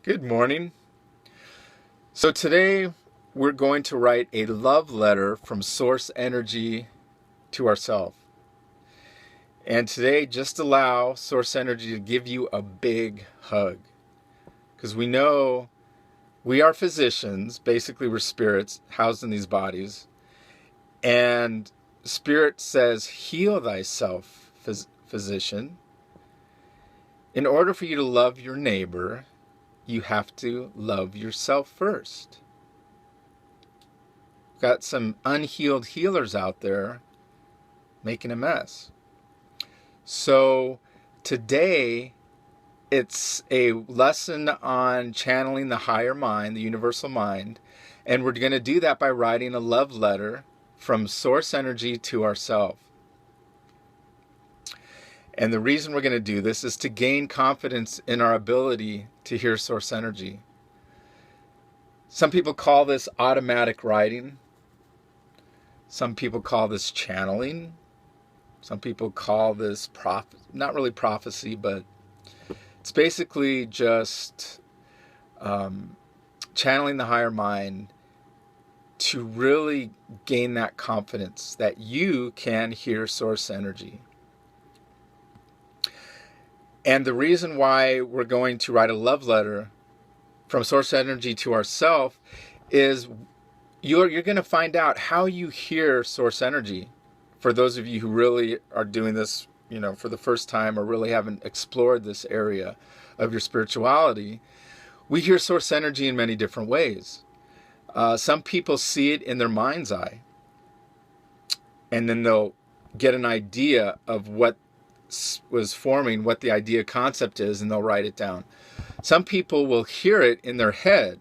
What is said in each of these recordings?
Good morning. So today we're going to write a love letter from Source Energy to ourselves. And today just allow Source Energy to give you a big hug. Because we know we are physicians, basically we're spirits housed in these bodies. And Spirit says, heal thyself, physician. In order for you to love your neighbor, you have to love yourself first. Got some unhealed healers out there making a mess. So today it's a lesson on channeling the higher mind, the universal mind, and we're going to do that by writing a love letter from Source Energy to ourselves. And the reason we're going to do this is to gain confidence in our ability to hear Source Energy. Some people call this automatic writing. Some people call this channeling. Some people call this not really prophecy, but it's basically just channeling the higher mind to really gain that confidence that you can hear Source Energy. And the reason why we're going to write a love letter from Source Energy to ourselves is you're going to find out how you hear Source Energy. For those of you who really are doing this, for the first time or really haven't explored this area of your spirituality, we hear Source Energy in many different ways. Some people see it in their mind's eye, and then they'll get an idea of what was forming, what the idea concept is, and they'll write it down. Some people will hear it in their head,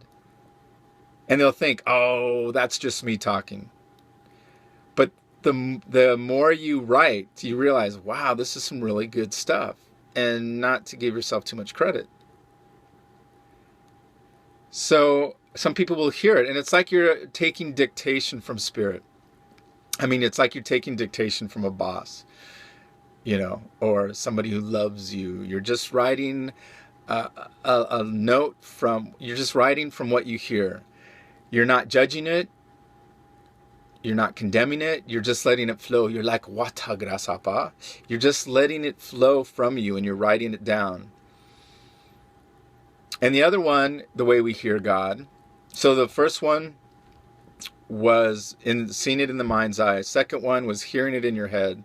and they'll think, oh, that's just me talking. But the more you write, you realize, wow, this is some really good stuff. And not to give yourself too much credit. So some people will hear it, and it's like you're taking dictation from Spirit. It's like you're taking dictation from a boss, or somebody who loves you. You're just writing a note you're just writing from what you hear. You're not judging it. You're not condemning it. You're just letting it flow. You're like Vata Grasapa. You're just letting it flow from you, and you're writing it down. And the other one, the way we hear God. So the first one was seeing it in the mind's eye. Second one was hearing it in your head.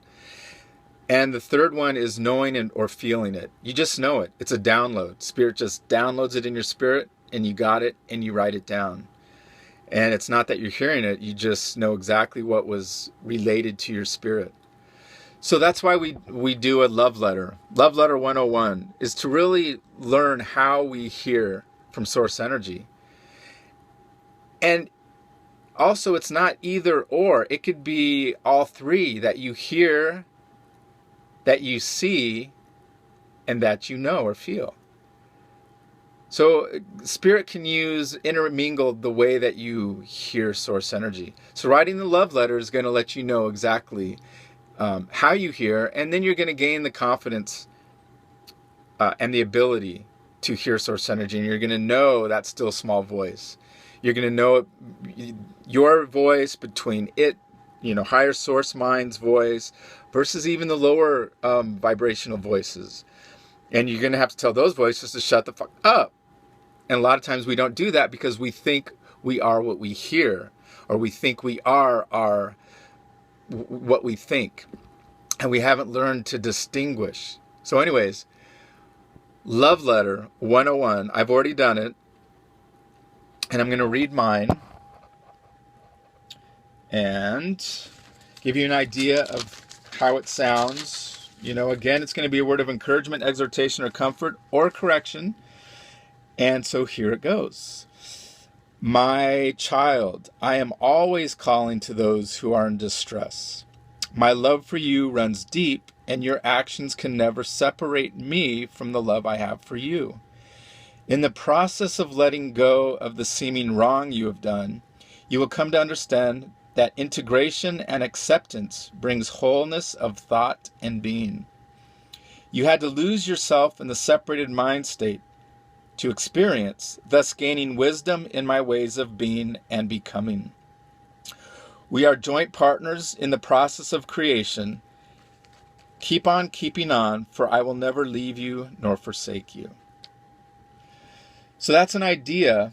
And the third one is knowing it or feeling it. You just know it. It's a download. Spirit just downloads it in your spirit, and you got it, and you write it down. And it's not that you're hearing it, you just know exactly what was related to your spirit. So that's why we do a love letter. Love letter 101 is to really learn how we hear from Source Energy. And also, it's not either or. It could be all three, that you hear, that you see, and that you know or feel. So Spirit can intermingle the way that you hear Source Energy. So writing the love letter is going to let you know exactly how you hear, and then you're going to gain the confidence and the ability to hear Source Energy, and you're going to know that still small voice. You're going to know your voice between it, higher source mind's voice versus even the lower vibrational voices. And you're going to have to tell those voices to shut the fuck up. And a lot of times we don't do that because we think we are what we hear, or we think we are what we think. And we haven't learned to distinguish. So anyways, love letter 101. I've already done it. And I'm going to read mine and give you an idea of how it sounds. Again, it's going to be a word of encouragement, exhortation, or comfort, or correction. And so here it goes. My child, I am always calling to those who are in distress. My love for you runs deep, and your actions can never separate me from the love I have for you. In the process of letting go of the seeming wrong you have done, you will come to understand that integration and acceptance brings wholeness of thought and being. You had to lose yourself in the separated mind state to experience, thus gaining wisdom in my ways of being and becoming. We are joint partners in the process of creation. Keep on keeping on, for I will never leave you nor forsake you. So that's an idea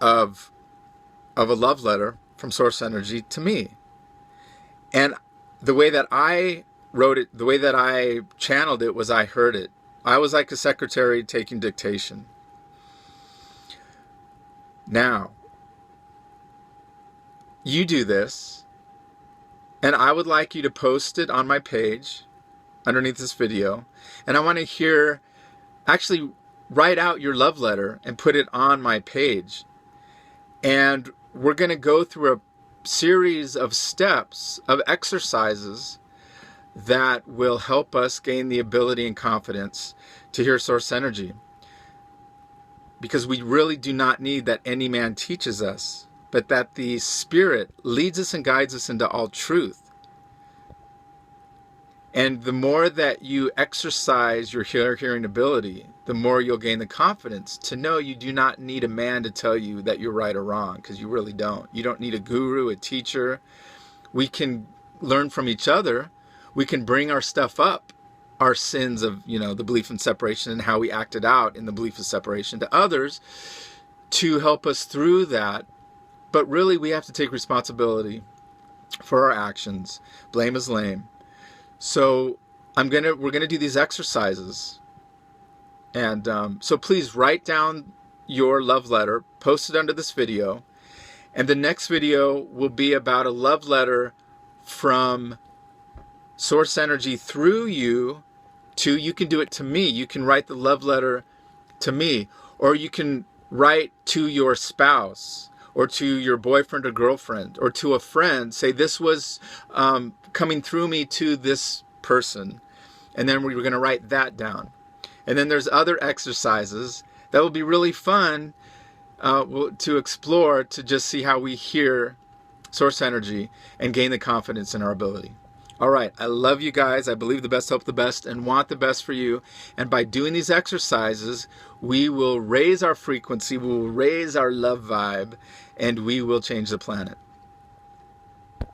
of a love letter from Source Energy to me. And the way that I wrote it, the way that I channeled it was I heard it. I was like a secretary taking dictation. Now, you do this, and I would like you to post it on my page underneath this video. And I want to hear, actually write out your love letter and put it on my page. And we're going to go through a series of steps, of exercises that will help us gain the ability and confidence to hear Source Energy. Because we really do not need that any man teaches us, but that the Spirit leads us and guides us into all truth. And the more that you exercise your hearing ability, the more you'll gain the confidence to know you do not need a man to tell you that you're right or wrong, because you really don't. You don't need a guru, a teacher. We can learn from each other. We can bring our stuff up, our sins of, the belief in separation and how we acted out in the belief of separation to others to help us through that. But really, we have to take responsibility for our actions. Blame is lame. So we're gonna do these exercises, and so please write down your love letter, post it under this video, and the next video will be about a love letter from Source Energy through you to, you can do it to me. You can write the love letter to me, or you can write to your spouse, or to your boyfriend or girlfriend, or to a friend. Say, this was coming through me to this person. And then we're going to write that down. And then there's other exercises that will be really fun to explore, to just see how we hear Source Energy and gain the confidence in our ability. All right, I love you guys. I believe the best, hope the best, and want the best for you. And by doing these exercises, we will raise our frequency, we will raise our love vibe, and we will change the planet.